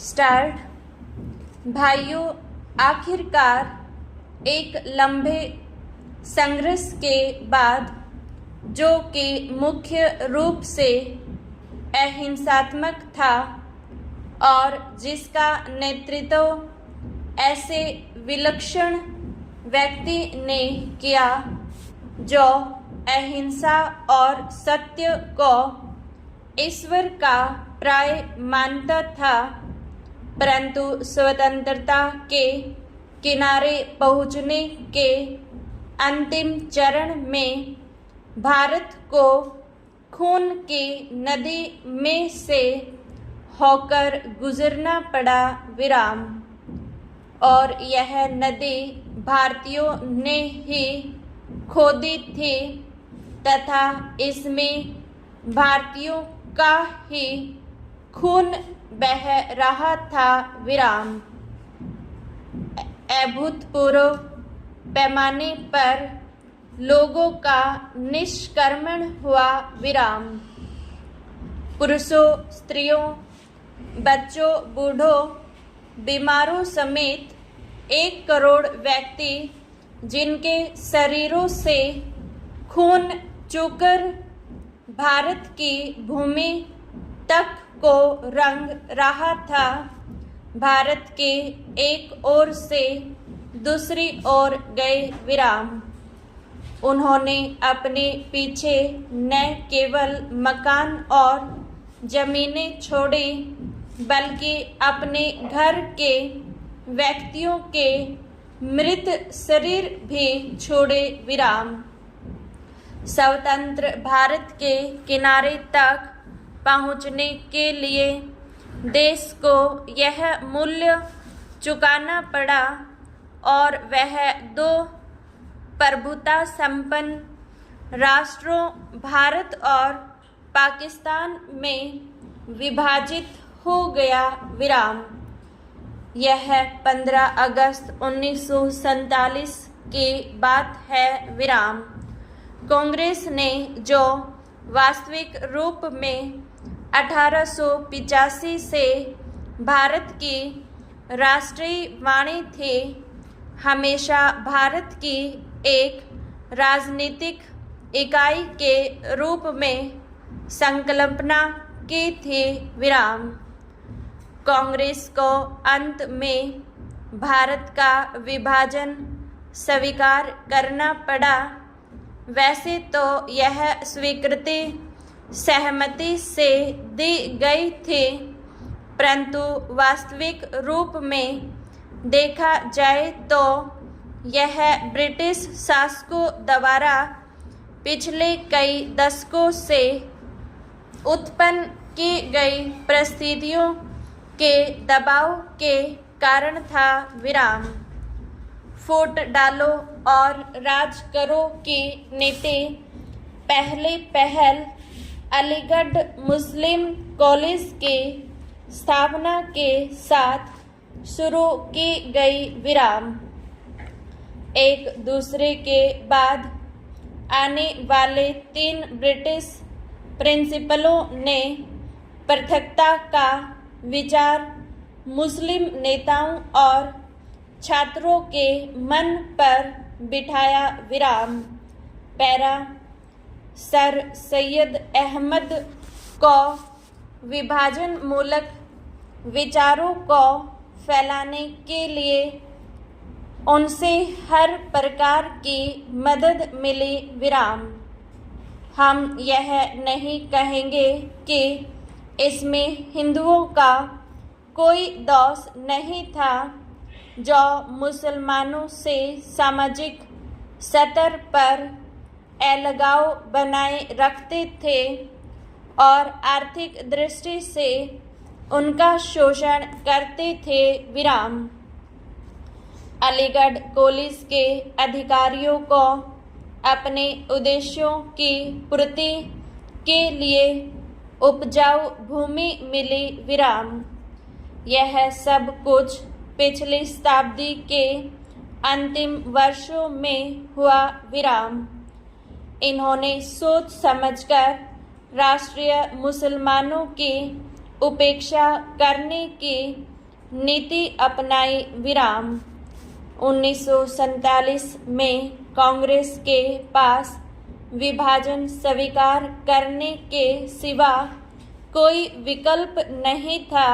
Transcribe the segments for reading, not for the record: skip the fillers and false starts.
Start. भाइयों, आखिरकार एक लंबे संघर्ष के बाद, जो कि मुख्य रूप से अहिंसात्मक था और जिसका नेतृत्व ऐसे विलक्षण व्यक्ति ने किया जो अहिंसा और सत्य को ईश्वर का प्राय मानता था, परंतु स्वतंत्रता के किनारे पहुंचने के अंतिम चरण में भारत को खून की नदी में से होकर गुजरना पड़ा विराम। और यह नदी भारतीयों ने ही खोदी थी तथा इसमें भारतीयों का ही खून बह रहा था विराम। अभूतपूर्व पैमाने पर लोगों का निष्क्रमण हुआ विराम। पुरुषों, स्त्रियों, बच्चों, बूढ़ों, बीमारों समेत 1 करोड़ व्यक्ति जिनके शरीरों से खून चूकर भारत की भूमि तक को रंग रहा था, भारत के एक ओर से दूसरी ओर गए विराम। उन्होंने अपने पीछे न केवल मकान और जमीनें छोड़ी, बल्कि अपने घर के व्यक्तियों के मृत शरीर भी छोड़े विराम। स्वतंत्र भारत के किनारे तक पहुंचने के लिए देश को यह मूल्य चुकाना पड़ा और वह 2 प्रभुता संपन्न राष्ट्रों भारत और पाकिस्तान में विभाजित हो गया विराम। यह 15 अगस्त 1947 की बात है विराम। कांग्रेस ने जो वास्तविक रूप में 1885 से भारत की राष्ट्रीय वाणी थी, हमेशा भारत की एक राजनीतिक इकाई के रूप में संकल्पना की थी विराम। कांग्रेस को अंत में भारत का विभाजन स्वीकार करना पड़ा। वैसे तो यह स्वीकृति सहमति से दी गई थी, परंतु वास्तविक रूप में देखा जाए तो यह ब्रिटिश शासकों द्वारा पिछले कई दशकों से उत्पन्न की गई परिस्थितियों के दबाव के कारण था विराम। फूट डालो और राज करो की नीति पहल अलीगढ़ मुस्लिम कॉलेज की स्थापना के साथ शुरू की गई विराम। एक दूसरे के बाद आने वाले 3 ब्रिटिश प्रिंसिपलों ने पृथकता का विचार मुस्लिम नेताओं और छात्रों के मन पर बिठाया विराम। पैरा सर सैयद अहमद को विभाजन मूलक विचारों को फैलाने के लिए उनसे हर प्रकार की मदद मिली विराम। हम यह नहीं कहेंगे कि इसमें हिंदुओं का कोई दोष नहीं था, जो मुसलमानों से सामाजिक स्तर पर अलगाव बनाए रखते थे और आर्थिक दृष्टि से उनका शोषण करते थे विराम। अलीगढ़ कॉलेज के अधिकारियों को अपने उद्देश्यों की पूर्ति के लिए उपजाऊ भूमि मिली विराम। यह सब कुछ पिछली शताब्दी के अंतिम वर्षों में हुआ विराम। इन्होंने सोच समझकर राष्ट्रीय मुसलमानों की उपेक्षा करने की नीति अपनाई। विराम 1947 में कांग्रेस के पास विभाजन स्वीकार करने के सिवा कोई विकल्प नहीं था,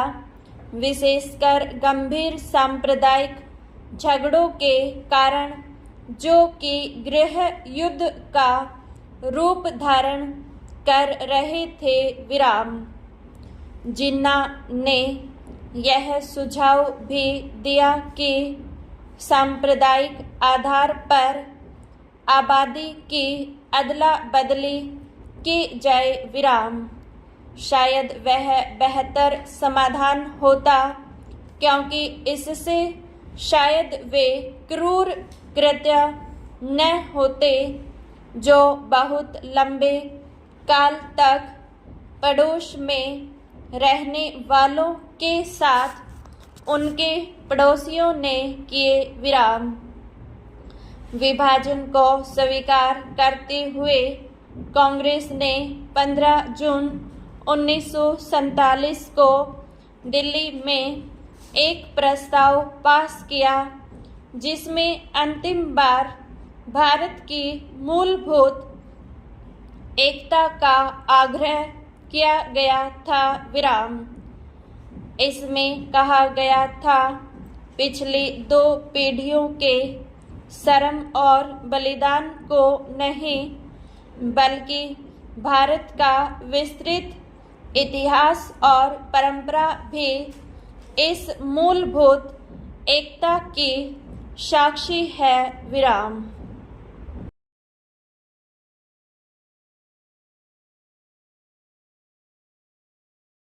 विशेषकर गंभीर सांप्रदायिक झगड़ों के कारण, जो कि गृह युद्ध का रूप धारण कर रहे थे। विराम जिन्ना ने यह सुझाव भी दिया कि सांप्रदायिक आधार पर आबादी की अदला बदली की जाए। विराम शायद वह बेहतर समाधान होता, क्योंकि इससे शायद वे क्रूर कृत्य न होते जो बहुत लंबे काल तक पड़ोस में रहने वालों के साथ उनके पड़ोसियों ने किए। विराम विभाजन को स्वीकार करते हुए कांग्रेस ने 15 जून 1947 को दिल्ली में एक प्रस्ताव पास किया, जिसमें अंतिम बार भारत की मूलभूत एकता का आग्रह किया गया था। विराम इसमें कहा गया था, पिछली 2 पीढ़ियों के श्रम और बलिदान को नहीं, बल्कि भारत का विस्तृत इतिहास और परंपरा भी इस मूलभूत एकता की साक्षी है। विराम